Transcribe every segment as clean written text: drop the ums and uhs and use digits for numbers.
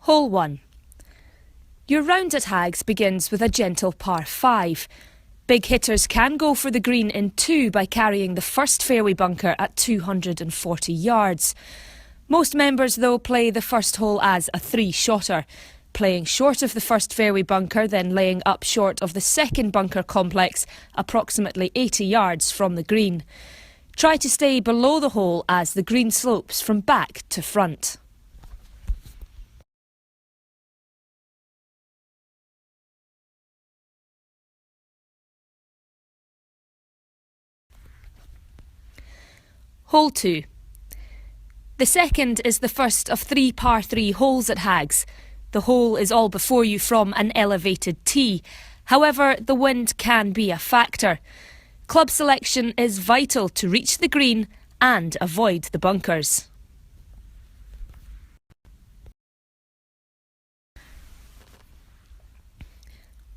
Hole 1. Your round at Haggs begins with a gentle par 5. Big hitters can go for the green in 2 by carrying the first fairway bunker at 240 yards. Most members, though, play the first hole as a 3-shotter, playing short of the first fairway bunker, then laying up short of the second bunker complex, approximately 80 yards from the green. Try to stay below the hole as the green slopes from back to front. Hole 2. The second is the first of 3 par 3 holes at Haggs. The hole is all before you from an elevated tee. However, the wind can be a factor. Club selection is vital to reach the green and avoid the bunkers.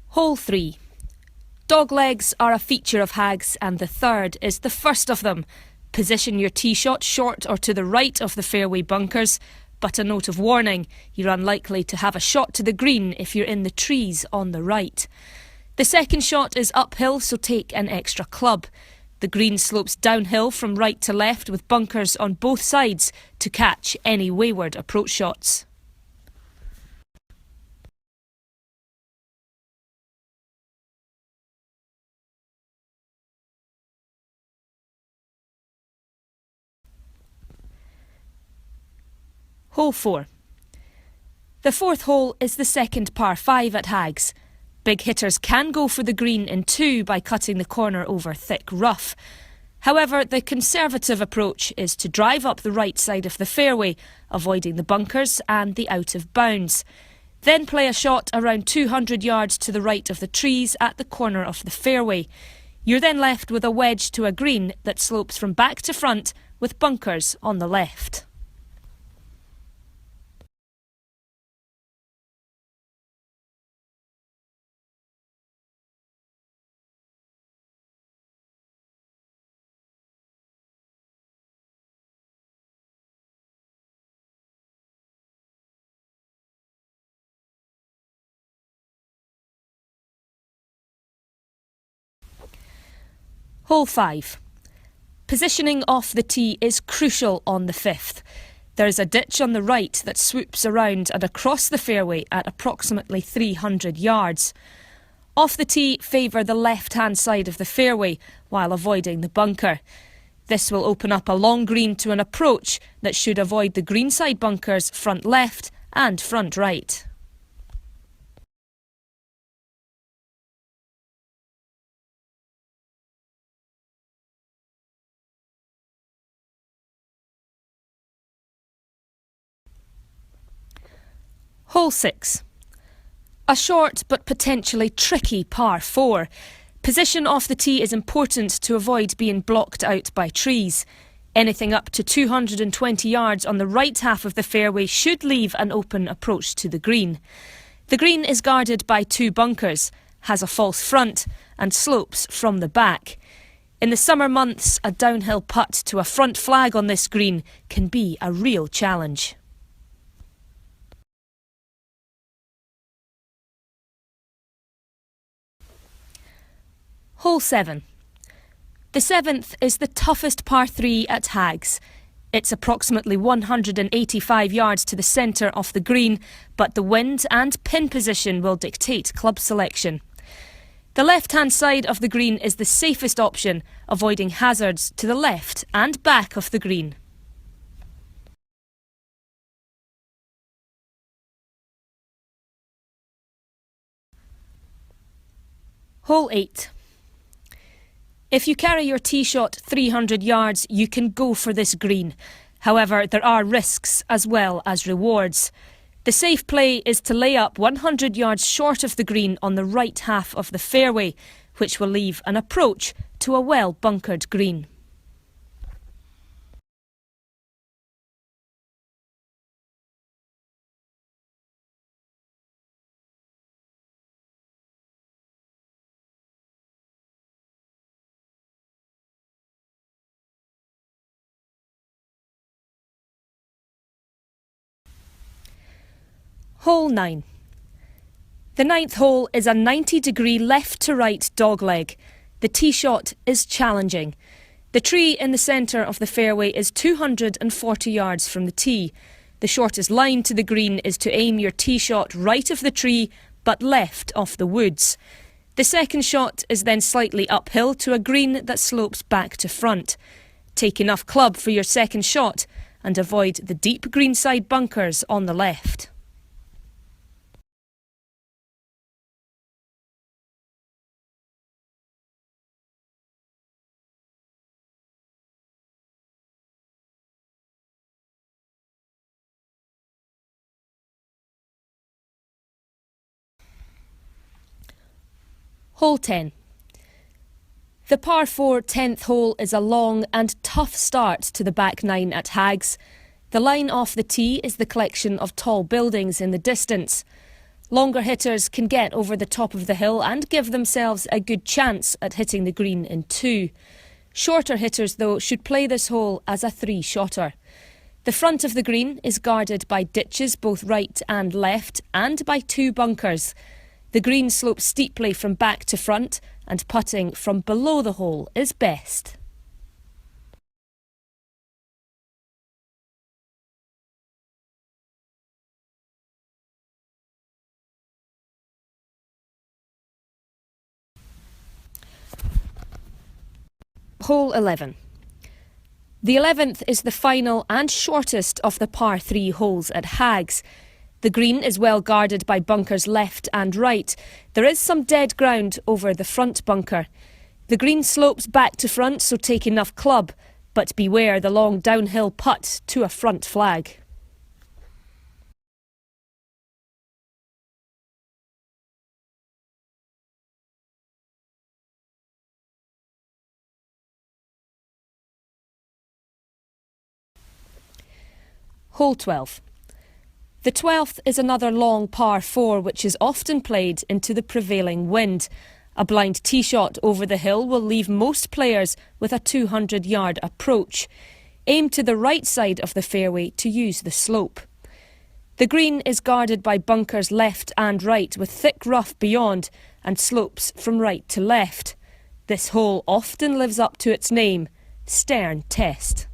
Hole 3. Doglegs are a feature of Haggs, and the third is the first of them. Position your tee shot short or to the right of the fairway bunkers, but a note of warning, you're unlikely to have a shot to the green if you're in the trees on the right. The second shot is uphill, so take an extra club. The green slopes downhill from right to left with bunkers on both sides to catch any wayward approach shots. Hole 4. The fourth hole is the second par 5 at Haggs. Big hitters can go for the green in 2 by cutting the corner over thick rough. However, the conservative approach is to drive up the right side of the fairway, avoiding the bunkers and the out of bounds. Then play a shot around 200 yards to the right of the trees at the corner of the fairway. You're then left with a wedge to a green that slopes from back to front with bunkers on the left. Hole 5. Positioning off the tee is crucial on the 5th. There is a ditch on the right that swoops around and across the fairway at approximately 300 yards. Off the tee, favour the left-hand side of the fairway while avoiding the bunker. This will open up a long green to an approach that should avoid the greenside bunkers front left and front right. Hole 6. A short but potentially tricky par 4. Position off the tee is important to avoid being blocked out by trees. Anything up to 220 yards on the right half of the fairway should leave an open approach to the green. The green is guarded by 2 bunkers, has a false front and slopes from the back. In the summer months, a downhill putt to a front flag on this green can be a real challenge. Hole 7. The 7th is the toughest par 3 at Haggs. It's approximately 185 yards to the centre of the green, but the wind and pin position will dictate club selection. The left-hand side of the green is the safest option, avoiding hazards to the left and back of the green. Hole 8. If you carry your tee shot 300 yards, you can go for this green. However, there are risks as well as rewards. The safe play is to lay up 100 yards short of the green on the right half of the fairway, which will leave an approach to a well-bunkered green. Hole 9. The ninth hole is a 90-degree left-to-right dogleg. The tee shot is challenging. The tree in the centre of the fairway is 240 yards from the tee. The shortest line to the green is to aim your tee shot right of the tree but left of the woods. The second shot is then slightly uphill to a green that slopes back to front. Take enough club for your second shot and avoid the deep greenside bunkers on the left. Hole 10. The par 4 10th hole is a long and tough start to the back nine at Haggs. The line off the tee is the collection of tall buildings in the distance. Longer hitters can get over the top of the hill and give themselves a good chance at hitting the green in two. Shorter hitters, though, should play this hole as a three-shotter. The front of the green is guarded by ditches both right and left and by two bunkers. The green slopes steeply from back to front and putting from below the hole is best. Hole 11. The 11th is the final and shortest of the par 3 holes at Haggs. The green is well guarded by bunkers left and right. There is some dead ground over the front bunker. The green slopes back to front, so take enough club, but beware the long downhill putt to a front flag. Hole 12. The 12th is another long par 4 which is often played into the prevailing wind. A blind tee shot over the hill will leave most players with a 200-yard approach. Aim to the right side of the fairway to use the slope. The green is guarded by bunkers left and right with thick rough beyond and slopes from right to left. This hole often lives up to its name, Stern Test.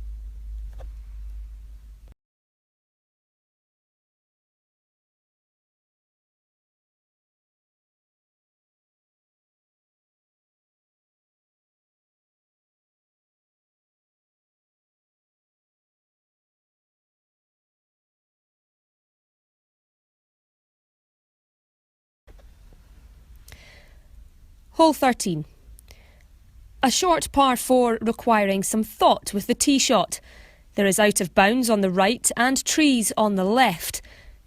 Hole 13. A short par 4 requiring some thought with the tee shot. There is out of bounds on the right and trees on the left.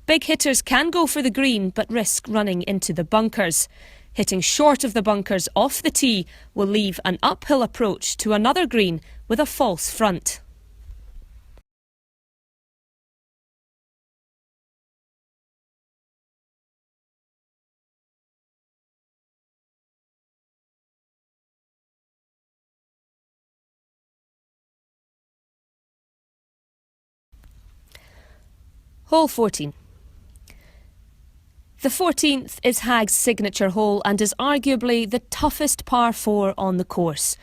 Big hitters can go for the green but risk running into the bunkers. Hitting short of the bunkers off the tee will leave an uphill approach to another green with a false front. Hole 14. The 14th is Haggs' signature hole and is arguably the toughest par 4 on the course.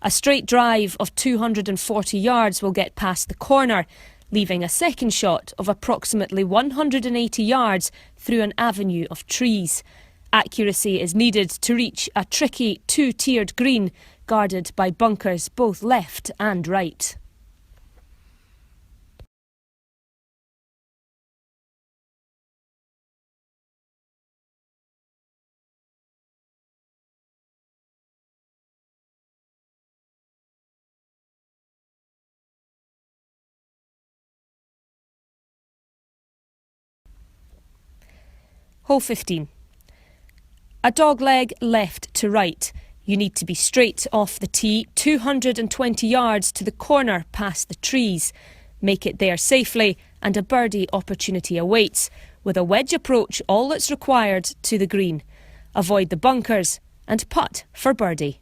A straight drive of 240 yards will get past the corner, leaving a second shot of approximately 180 yards through an avenue of trees. Accuracy is needed to reach a tricky two-tiered green guarded by bunkers both left and right. Hole 15. A dogleg left to right. You need to be straight off the tee, 220 yards to the corner past the trees. Make it there safely and a birdie opportunity awaits. With a wedge approach, all that's required to the green. Avoid the bunkers and putt for birdie.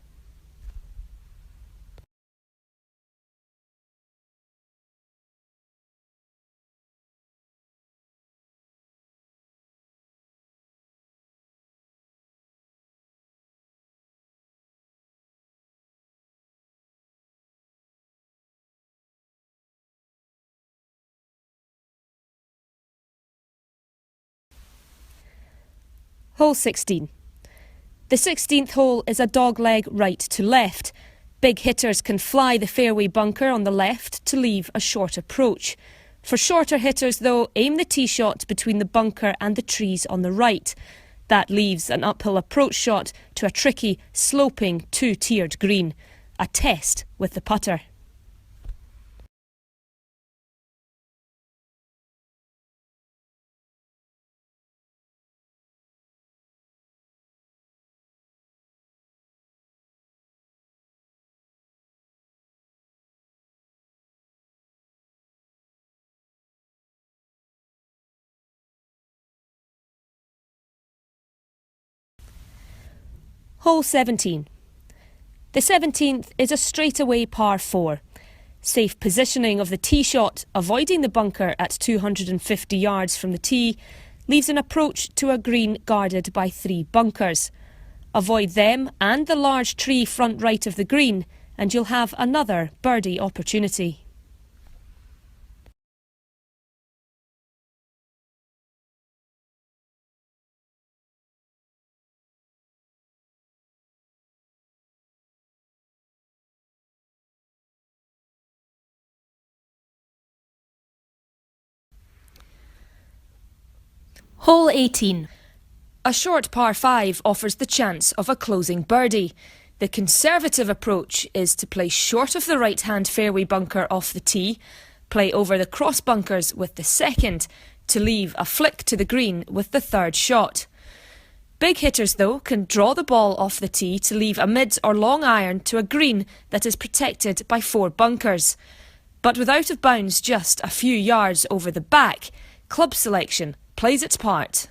Hole 16. The 16th hole is a dogleg right to left. Big hitters can fly the fairway bunker on the left to leave a short approach. For shorter hitters, though, aim the tee shot between the bunker and the trees on the right. That leaves an uphill approach shot to a tricky, sloping, two-tiered green. A test with the putter. Hole 17. The 17th is a straightaway par 4. Safe positioning of the tee shot, avoiding the bunker at 250 yards from the tee, leaves an approach to a green guarded by 3 bunkers. Avoid them and the large tree front right of the green, and you'll have another birdie opportunity. Hole 18. A short par 5 offers the chance of a closing birdie. The conservative approach is to play short of the right-hand fairway bunker off the tee, play over the cross bunkers with the second, to leave a flick to the green with the third shot. Big hitters, though, can draw the ball off the tee to leave a mid or long iron to a green that is protected by 4 bunkers. But with out of bounds just a few yards over the back, club selection plays its part.